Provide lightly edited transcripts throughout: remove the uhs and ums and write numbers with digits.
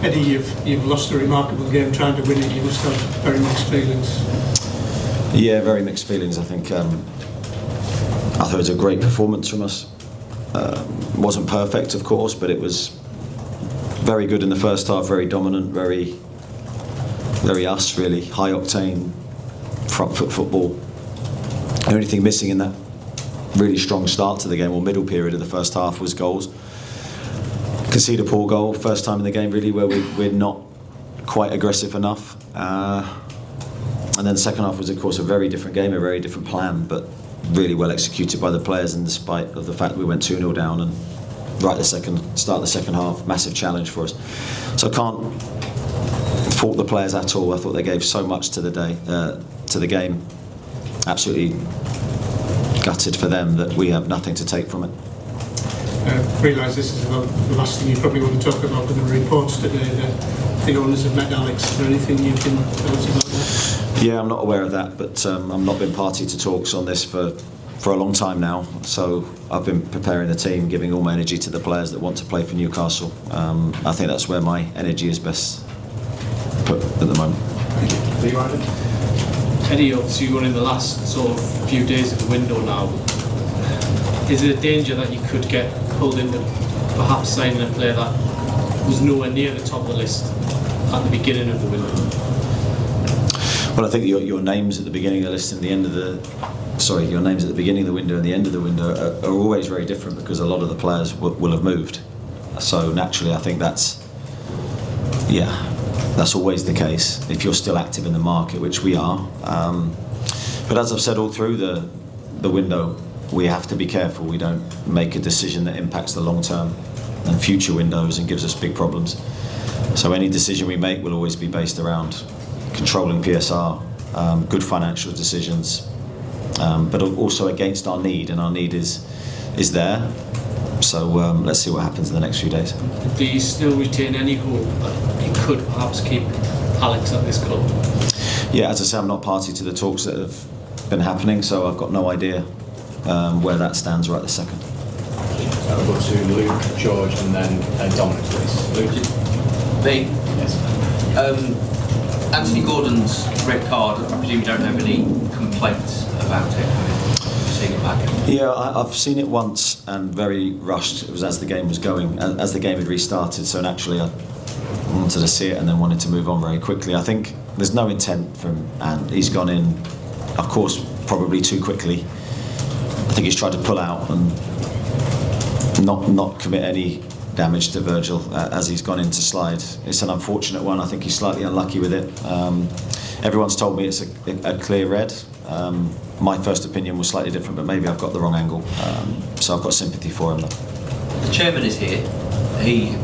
Eddie, you've lost a remarkable game trying to win it. You must have very mixed feelings. Yeah, very mixed feelings. I think I thought it was a great performance from us. Wasn't perfect, of course, but it was very good in the first half. Very dominant, very us, really high octane, front foot football. The only thing missing in that really strong start to the game, or middle period of the first half, was goals. Concede a poor goal, first time in the game really where we're not quite aggressive enough. And then the second half was, of course, a very different game, a very different plan, but really well executed by the players, and despite of the fact we went 2-0 down, and start the second half, massive challenge for us. So I can't fault the players at all. I thought they gave so much to the game. Absolutely gutted for them that we have nothing to take from it. I realise this is about the last thing you probably want to talk about, but there were reports today that the owners have met Alex. Is there anything you can tell us about that? Yeah, I'm not aware of that, but I've not been party to talks on this for a long time now. So I've been preparing the team, giving all my energy to the players that want to play for Newcastle. I think that's where my energy is best put at the moment. Thank you. Eddie, obviously you're in the last sort of few days of the window now. Is there a danger that you could get pulled into perhaps signing a player that was nowhere near the top of the list at the beginning of the window? Well, I think your names at the beginning of the list and the end of your names at the beginning of the window and the end of the window are always very different, because a lot of the players will have moved. So naturally, I think that's always the case if you're still active in the market, which we are. But as I've said all through the window, we have to be careful we don't make a decision that impacts the long term and future windows and gives us big problems. So any decision we make will always be based around controlling PSR, good financial decisions, but also against our need, and our need is there. So let's see what happens in the next few days. Do you still retain any hope that you could perhaps keep Alex at this club? Yeah, as I say, I'm not party to the talks that have been happening, so I've got no idea where that stands right this second. I'll go to Luke, George, and then Dominic, please. Luke? Me? Yes. Anthony Gordon's red card, I presume you don't have any complaints about it? Have you seen it back? Yeah, I've seen it once and very rushed. It was as the game was going, as the game had restarted, so naturally I wanted to see it and then wanted to move on very quickly. I think there's no intent from, and he's gone in, of course, probably too quickly. I think he's tried to pull out and not commit any damage to Virgil as he's gone in to slide. It's an unfortunate one. I think he's slightly unlucky with it. Everyone's told me it's a clear red. My first opinion was slightly different, but maybe I've got the wrong angle. So I've got sympathy for him. The chairman is here. He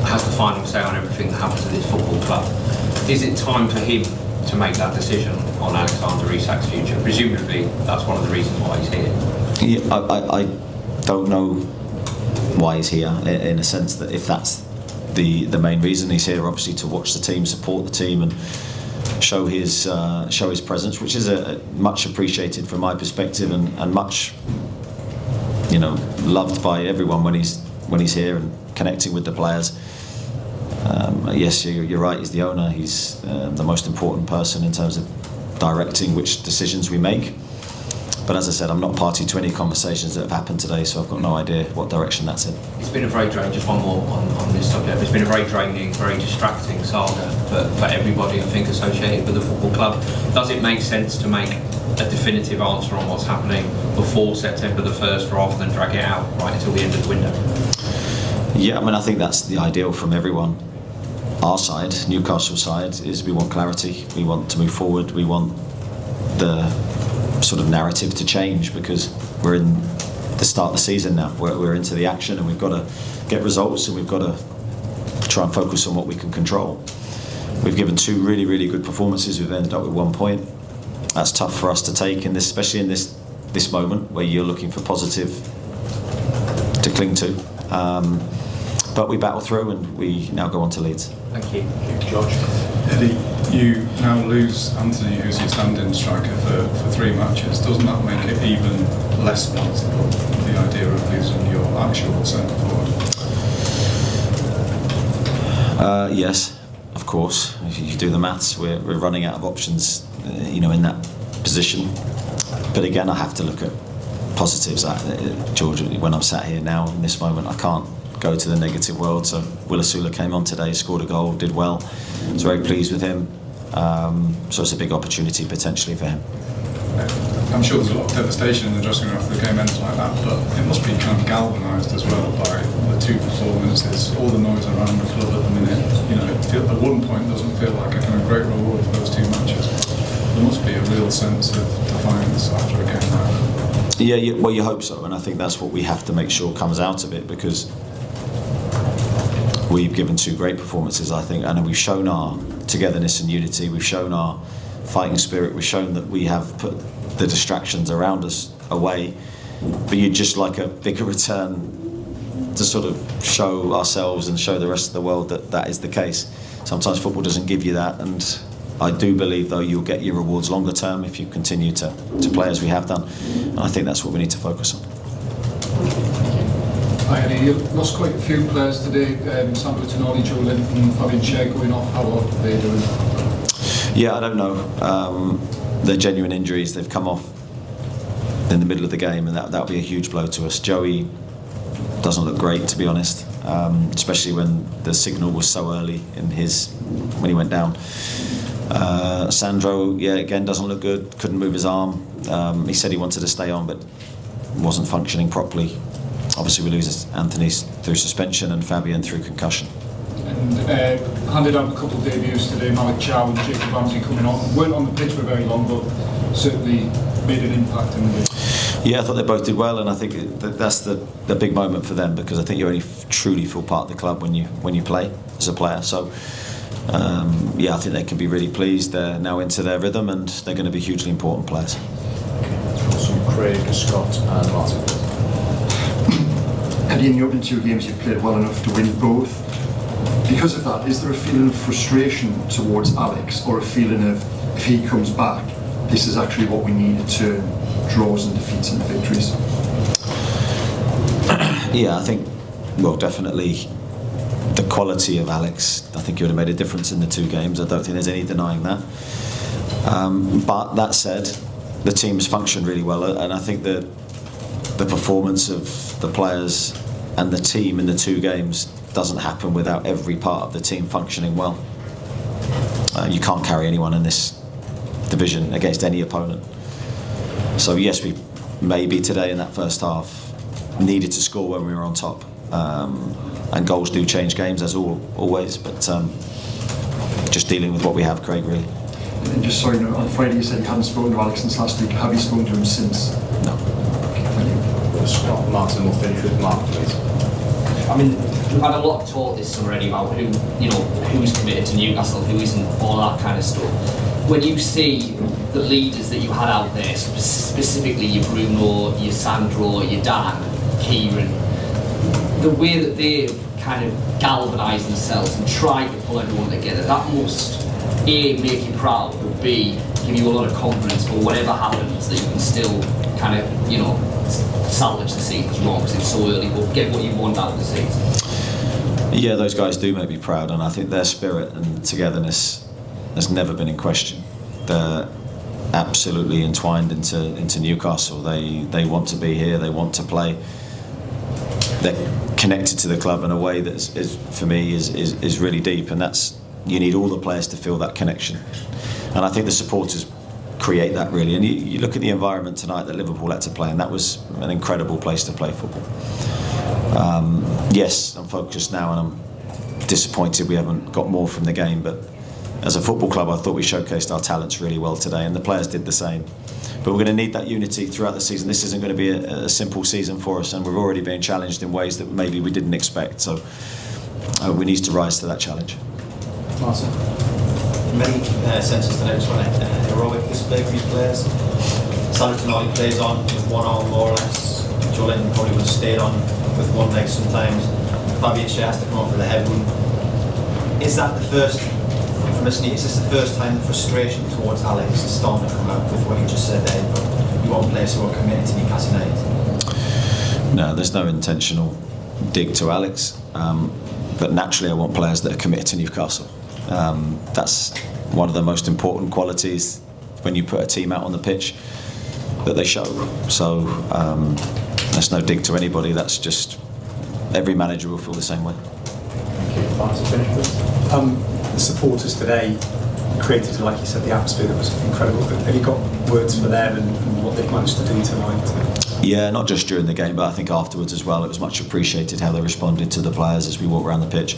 has the final say on everything that happens at this football club. Is it time for him to make that decision on Alexander Isak's future? Presumably that's one of the reasons why he's here. Yeah, I don't know why he's here, in a sense that if that's the main reason he's here, obviously to watch the team, support the team, and show his presence, which is much appreciated from my perspective, and much loved by everyone when he's here and connecting with the players. Yes, you're right, he's the owner, he's the most important person in terms of directing which decisions we make. But as I said, I'm not party to any conversations that have happened today, so I've got no idea what direction that's in. It's been a very draining, just one more on this subject, it's been a very draining, very distracting saga for everybody, I think, associated with the football club. Does it make sense to make a definitive answer on what's happening before September the 1st rather than drag it out right until the end of the window? Yeah, I think that's the ideal from everyone. Our side, Newcastle side, is we want clarity, we want to move forward, we want the sort of narrative to change, because we're in the start of the season now. We're into the action, and we've got to get results, and we've got to try and focus on what we can control. We've given 2 really, really good performances. We've ended up with 1 point. That's tough for us to take in this, especially in this moment where you're looking for positive to cling to. But we battle through, and we now go on to Leeds. Thank you. George? Eddie, you now lose Anthony, who's your stand-in striker, for 3 matches. Doesn't that make it even less plausible, the idea of losing your actual centre forward? Yes, of course. If you do the maths, we're running out of options, in that position. But again, I have to look at positives. George, when I'm sat here now in this moment, I can't go to the negative world. So Willisula came on today, scored a goal, did well. I was very pleased with him. So it's a big opportunity potentially for him. I'm sure there's a lot of devastation in the dressing room after the game ends like that, but it must be kind of galvanised as well by the two performances, all the noise around the club at the minute. At one point it doesn't feel like a kind of great reward for those two matches. There must be a real sense of defiance after a game like that. Yeah, well, you hope so, and I think that's what we have to make sure comes out of it, because we've given two great performances, I think, and we've shown our togetherness and unity, we've shown our fighting spirit, we've shown that we have put the distractions around us away, but you'd just like a bigger return to sort of show ourselves and show the rest of the world that that is the case. Sometimes football doesn't give you that, and I do believe, though, you'll get your rewards longer term if you continue to play as we have done, and I think that's what we need to focus on. Hi Eddie, you lost quite a few players today, Sam Tonali, Joe Linton, Fabian Schär going off. How are they doing? Yeah, I don't know. They're genuine injuries. They've come off in the middle of the game, and that'll be a huge blow to us. Joey doesn't look great, to be honest, especially when the signal was so early when he went down. Sandro, again, doesn't look good. Couldn't move his arm. He said he wanted to stay on, but wasn't functioning properly. Obviously, we lose Anthony through suspension and Fabian through concussion. And handed out a couple of debuts today, Malik Chow and Jacob Ramsey coming on. Weren't on the pitch for very long, but certainly made an impact in the game. Yeah, I thought they both did well, and I think that's the big moment for them, because I think you only truly feel part of the club when you play as a player. So, I think they can be really pleased. They're now into their rhythm, and they're going to be hugely important players. So Craig, Scott and Martin. Eddie, in the opening two games you've played well enough to win both. Because of that, is there a feeling of frustration towards Alex, or a feeling of, if he comes back, this is actually what we need to turn draws and defeats into victories? Yeah, I think, definitely the quality of Alex, I think he would have made a difference in the two games. I don't think there's any denying that. But that said, the team's functioned really well, and I think the performance of the players and the team in the two games doesn't happen without every part of the team functioning well. You can't carry anyone in this division against any opponent. So yes, we maybe today in that first half needed to score when we were on top, and goals do change games as always, but just dealing with what we have, Craig, really. And just sorry, on Friday you said you hadn't spoken to Alex since last week. Have you spoken to him since? No. Okay, thank you. Scott, Martin, we'll finish with Mark, please. I mean, we've had a lot of talk this summer already about who's committed to Newcastle, who isn't, all that kind of stuff. When you see the leaders that you had out there, specifically your Bruno, your Sandro, your Dan, Kieran, the way that they've kind of galvanised themselves and tried to pull everyone together, that must A, make you proud, but B, give you a lot of confidence for whatever happens, that you can still kind of, salvage the season as well, because it's so early, but get what you want out of the season. Yeah, those guys do make me proud, and I think their spirit and togetherness has never been in question. They're absolutely entwined into Newcastle. They want to be here, they want to play. They're connected to the club in a way that for me is really deep, and you need all the players to feel that connection. And I think the supporters create that, really. And you look at the environment tonight that Liverpool had to play, and that was an incredible place to play football. Yes, I'm focused now, and I'm disappointed we haven't got more from the game, but as a football club I thought we showcased our talents really well today, and the players did the same. But we're going to need that unity throughout the season. This isn't going to be a simple season for us, and we're already being challenged in ways that maybe we didn't expect, so we need to rise to that challenge. Martin. Many senses today just want a heroic display for these players. Tonali plays on with one arm more or less. Joe Linton probably would have stayed on with one leg sometimes. Fabian Schär has to come on for the head wound. Is that the first, from listening, is this the first time the frustration towards Alex is starting to come out with what you just said there? But you want players who are committed to Newcastle United? No, there's no intentional dig to Alex. but naturally I want players that are committed to Newcastle. That's one of the most important qualities when you put a team out on the pitch, that they show. So that's no dig to anybody, that's just every manager will feel the same way. Thank you. Lance, to finish, please. The supporters today created, like you said, the atmosphere that was incredible. Have you got words for them and what they've managed to do tonight? Yeah, not just during the game, but I think afterwards as well. It was much appreciated how they responded to the players as we walked around the pitch.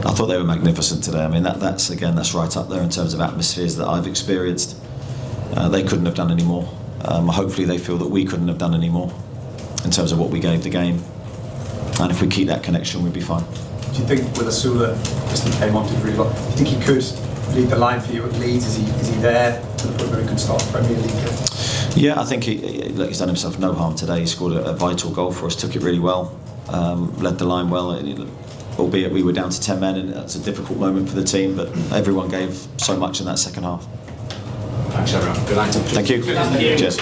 I thought they were magnificent today. I mean, that's right up there in terms of atmospheres that I've experienced. They couldn't have done any more. Hopefully they feel that we couldn't have done any more in terms of what we gave the game. And if we keep that connection, we'd be fine. Do you think with Asula, Kristen came on, did really well, do you think he could lead the line for you at Leeds? Is he there to the point where he could start the Premier League? Yeah, I think he's done himself no harm today. He scored a vital goal for us, took it really well, led the line well, albeit we were down to 10 men, and it's a difficult moment for the team, but everyone gave so much in that second half. Thanks, everyone. Good night. Thank you. Cheers.